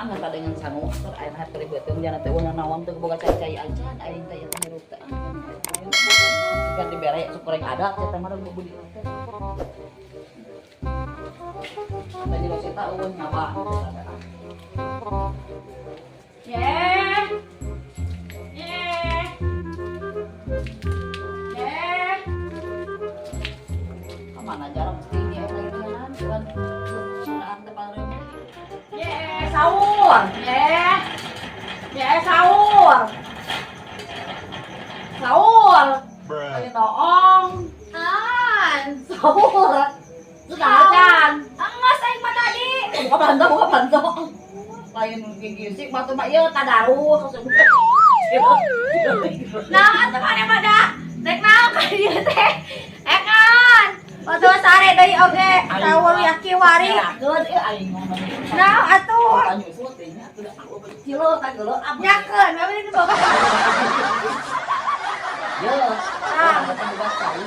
angkat ada dengan sangu ter air hat beri beuteung jangan teh ulah naon teu boga cai-cai acan aing teh yang hirup teh. Sugan dibere sukureng ada teh mah udah budi teh. Tadi Rosita eueun nyawa. Yeh. Yeh. Yeh. Kemana jarak ini ya lagi jalan cuman sudah tepal rem. Yeh, sahur. Yeh. Yeh, sahur. Sahur. Ayo doong. An, Sahur. Sudah acan. enggak saya mah tadi. Buka bantu. Lain gigi sih batu mah ieu tadarus. Nah, atuh mana pada rek naon ka dieu teh? Kan. Waktu sare deui oge sahur yaki wari. Yakeun ieu aing ngomong. Nah, atuh Nyusut teh nya atuh aku kilo tah geuleuh nyakeun, mami itu boga. Yo, kita buka sekali.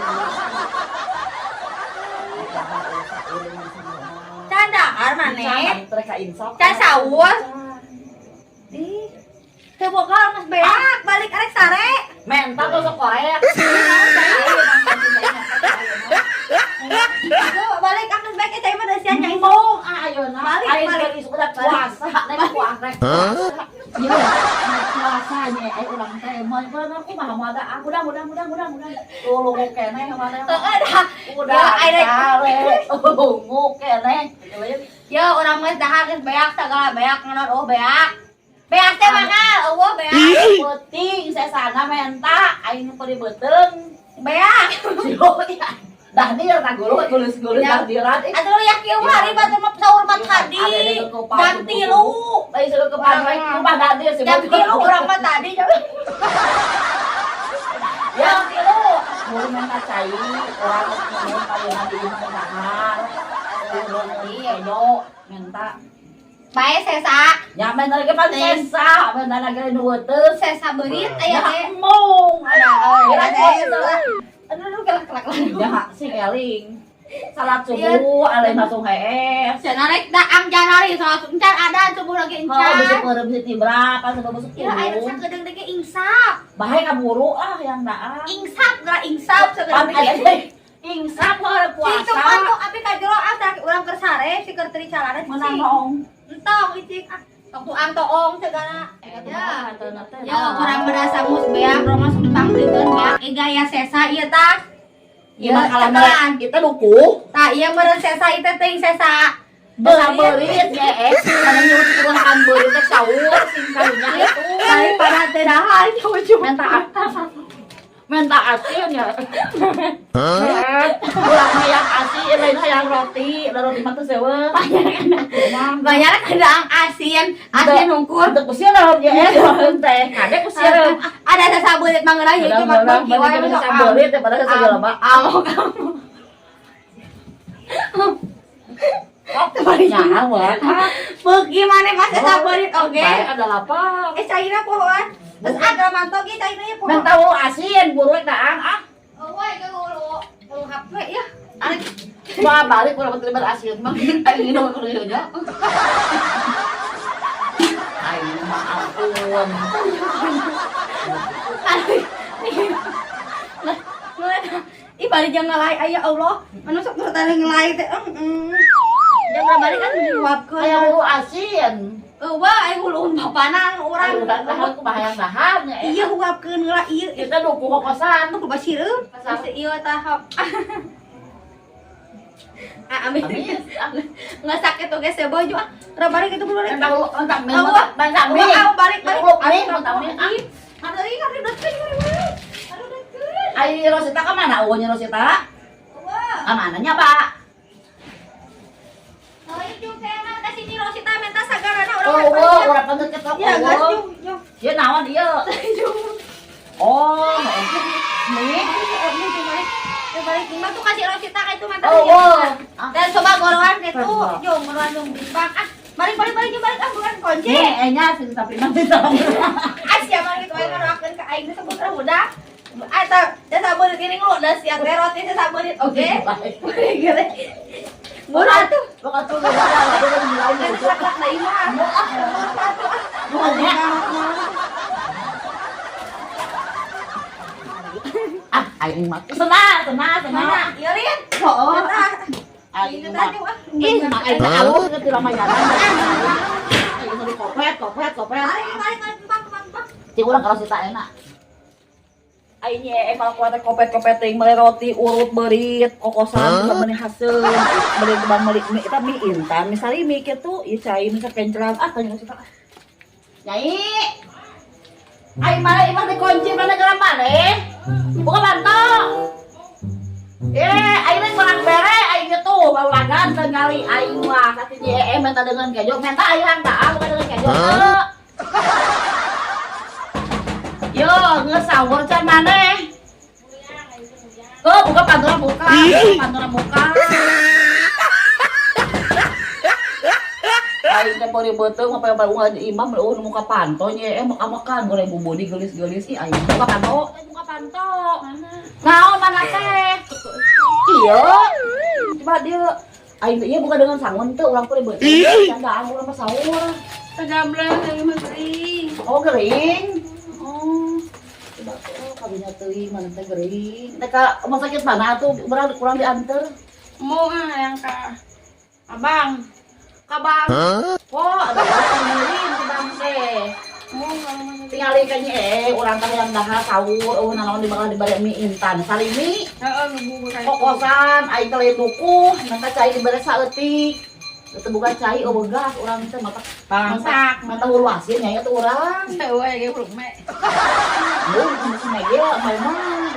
Candahar maneh. Mereka insaf. Can sahur. Ih. Teu boga geus beak, balik arek sare. Mental tuh sok korek. Balik aku beak teh mah da sia nya Ngomong ayeuna. Balik, Aing balik. geus sudah puasa, nek puasa. Iya, puasa nya ai urang teh mah bener kumaha moal da mudah. Tulung keneh mana. Heeh dah. Udah sare. Lungu keneh. Ya orang geus dahar geus beak sagala beak ngeunot oh beak. Beak teh mana? Eueuh beak. Penting sesana menta aing peri beuteung. Beak. Dah dia tak gulus dah dirat. Atuh ya kieu hari batu mah sahur mah tadi. Jam 3. Bayi suruh ke pantai, rumah dah dia Jam 3 urang mah tadi jam. Jam 3. Mau minta cai, orang mau paling nanti mau dahar. Iya, yo minta. Bae sesa. Ya minta lagi pan sesa, minta lagi nueuteun. Sesa beurit aya teh. Mong, ada Ada teh. aduh kelak ya si Eling salat subuh alih langsung heeh Cenah rek daang Januari salat encan ada subuh lagi bisa encan. perem siti berapa sudah masuk Ya air sak gedeung teh ge insap. bahaya kaburu yang daang Insap geura insap pan segedeung aja teh. insap mah Itu kan tuh puasa abi ka jero asa urang keur sare sikeun teri calana menang dong Entong icik ah. Tong tuang toong segala. ya Ya urang berasa mus beak rumah sumpang beureun beak gaya sesa ieu tah. ya bakalan kita duku Tah ieu meureun sesa ieu teh teuing sesa. bisa beurit ya karena nyuruh turunkan beurit teh sahur sing kalunya itu Daripada teh dahar minta asin ya ulang hayang asin lain hayang roti mah teu seueur banyak kedaang asin hungkul. untuk kusirem ya teh kade kusirem Ada sesa beurit mah geura ieu cuma beuki wae bisa sok beurit daripada segala mah Amo kamu. nyaha buat Beuki maneh mah sesa beurit oge. bae ada lapar Cairna pohoan. Terus ada mantok ge cairna ye dan pohoan. tahu asin buruek daang Eueuh ge ulu HP ya. Wah balik kurang betul asin mah aing minum kudu nya aing mah ampun Ih bari jangan ngelai aya Allah. Anu sok tadi ngelai teh. Jangan balik kan diuapkeun. aya hulu asin Eueuh aya huluun bapanan urang. udah tahan kumaha daharnya Iya uapkeun heula ieu. kita duku kokosan Anu basireum. Basi ieu tahap. Amin. Nggak sakit tuh guys ya baju ah. Ra balik itu balik. entah lu entah mie Balik balik. entah mie Ada lagi kan deket. Aduh deket. ai Rosita ka mana eueuhnya Rosita Wah. amananya Pak Oh itu kayaknya kasih ni Rosita minta sagarana oh urang pantet ketok Ya gas jung. ieu naon ieu oh Nih, balik lima tuh kasih Rosita kayak itu mantan. oh Dan coba goroan itu, jom goroan jom bimbang ah. Balik ah bukan kunci. nya sih tapi nanti tahu Asia mah gitu aing ngarakeun ka aing teh sebut udah. Eta teh sabeut gini lu da sia teh roti teh sabeut oge. Gere. Murah tuh. Bukan tuh, ada mulai Kan ceklak da imah. aing mah. Senang. Mana? Iya Rin. Heeh. Aing Aing tadi mah. mah. Ih, mak aing alus ke Ramayana. Aing tadi kopet. Bang. Cik urang kalau sita enak. Aing nye kalau kuat kopet ting meuli roti urut beurit kokosan juga meuni haseul. Meuli bang meuli mie eta mie instan. Misali mie kitu ieu cai misal kencelang tanya sita. Nyai. Aing mana imah dikunci mana geram maneh? Buka bantok. Aing rek barang bere aing tuh baulagan tinggali aing mah kati JM minta dengan kejo minta aing hangta bukan dengan kejo. Yo, ngesawur can maneh. Buka pantura buka. Aing teh bari beuteung apa unggah imam muka panto nya makan goreng bumbu di gelis-gelis ih aing buka panto. Mana? Naon mana teh? Iya. Coba dia aing teh ieu buka dengan sangun teh urang teh beuteung candaan urang mah sahur. Tegamblang aing mah gering. Oh gering. Coba kabinya teuing mana teh gering. Teh ka rumah sakit mana tuh kurang dianter. Mau yang ka Abang. Kabang. Oh, ada orang ngirim di bang teh. Mau Tinggal kayaknya orang teh yang dahar sahur, naon di bakal dibari mie instan. Salimi, heeh lubu kayak kokosan, aing teh lain dukuh, nanti cai dibari saeutik. Itu bukan cai begas orang teh masak. Mata hulu asin nya itu urang. Euy ge buruk me. Masih mege memang.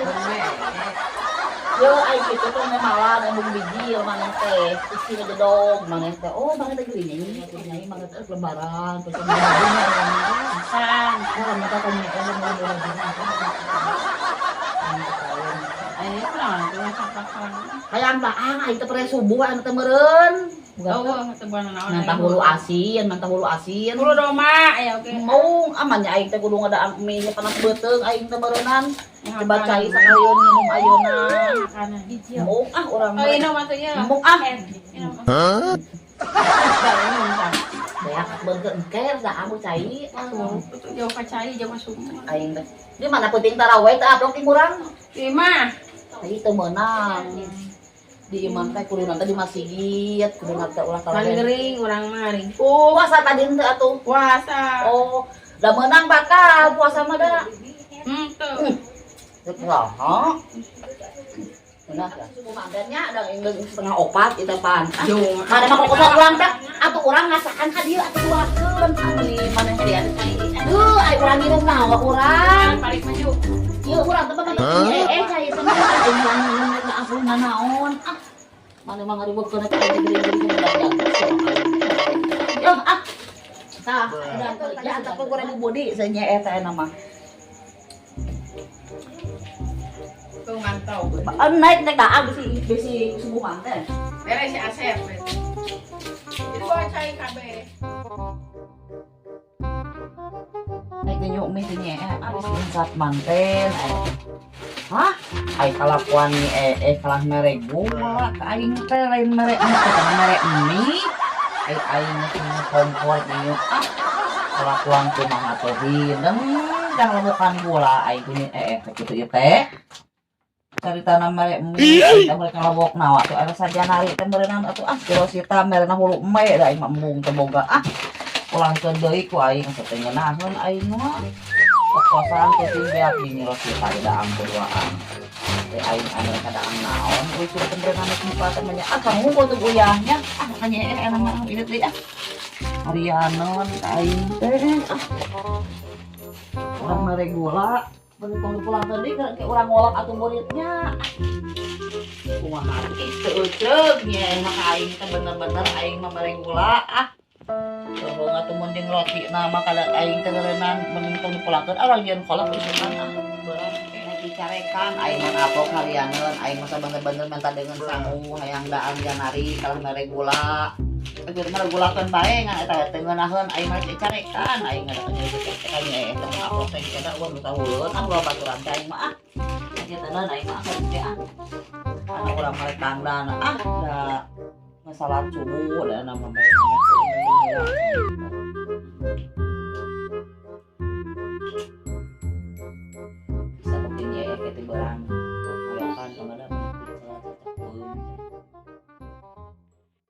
Yo aing kitu teh malah embung biji maneh teh. Isi ngedong maneh teh. Oh maneh teh geuning nyai maneh teh lebaran terus Sang. mata kan Kurang tuh sampakan. hayang baang aing teh pere subuh anu teh meureun. Tebuan naon. Mantah hulu asin. Kulo doma ya oke. Mau aman nya aing teh kudu ngada mie panas beuteung aing teh meureunan. Coba cai sakalian minum ayeuna. Makanan. Mau urang Oh ini maksudnya. mau Hah? Beak beunkeun engker da amu cai. Jauh kacai jauh masuk. Aing teh. Di mana penting tarawih teh aplok ti urang. Lima. Ai teu meunang. Di imam teh kudu nanti di masjid, kudu nanti ulah Paling gering orang maring. Puasa tadi teh atuh. Puasa. Oh, da meunang bakal puasa mah da. Tuh. Wah, nah, komandannya ada setengah opat itu pan. Ada mah kokosan urang teh, atuh urang ngasakan ka dieu atuh duakeun anu maneh dia. Aduh, ai urang ngirim nawa urang. Balik maju. Ieu urang teh mana cai teh mah aing urang ngirim ampun naon. Mana mah ngaribeutkeun ka gede-gede dagang. Yo, tah, udah ya tak goreng budi senya eta mah. Tuh mantau. Naik daang bisi subuh manten. Beres si Asep. Itu bawa cai kabe. Naik nyuk mie nya abis insat manten. Hah? Ai kalakuan ni kalah meregu aing teh lain merek merek mie. Aing mesti kompor nyuk kalakuan kumaha teh hideng jangan bukan gula aing punya kitu ieu teh. Cari tanam merek mie, kita mereka lobok nawa tuh ada saja nari teh berenang atuh kirosita merena hulu embe da aing mambung teh boga pulangkeun deui ku aing teh ngeunaheun aing mah kokosan teh beak di rosita da ang berduaan teh aing anu kadaang naon euy suruh teh berenang kipa teh nya kamu butuh uyahnya makanya enak mah ini teh harianon aing teh orang meregula kalau pulang tadi kayak orang ngolak atau muridnya kumaha itu ceugnya maka aing teh bener-bener aing mah mereng gula kalau ngatu mending roti nama kada aing teh renang mending tong dipulangkeun orang jeung kolak pisan beurang dicarekan aing mah apok harianeun aing mah bener-bener minta dengan sangu hayang daan janari kalah mereng gula Aduh, mah gulakeun bae ngan eta teh ngeunaheun aing mah carekan aing ngada carekan nya eta mah apok teh kada urang nu tahuleun ulah baturan teh aing mah nya tenan aing mah teh ana urang mah tangdana da masalah subuh da nama bae bisa kepingnya ya kita barang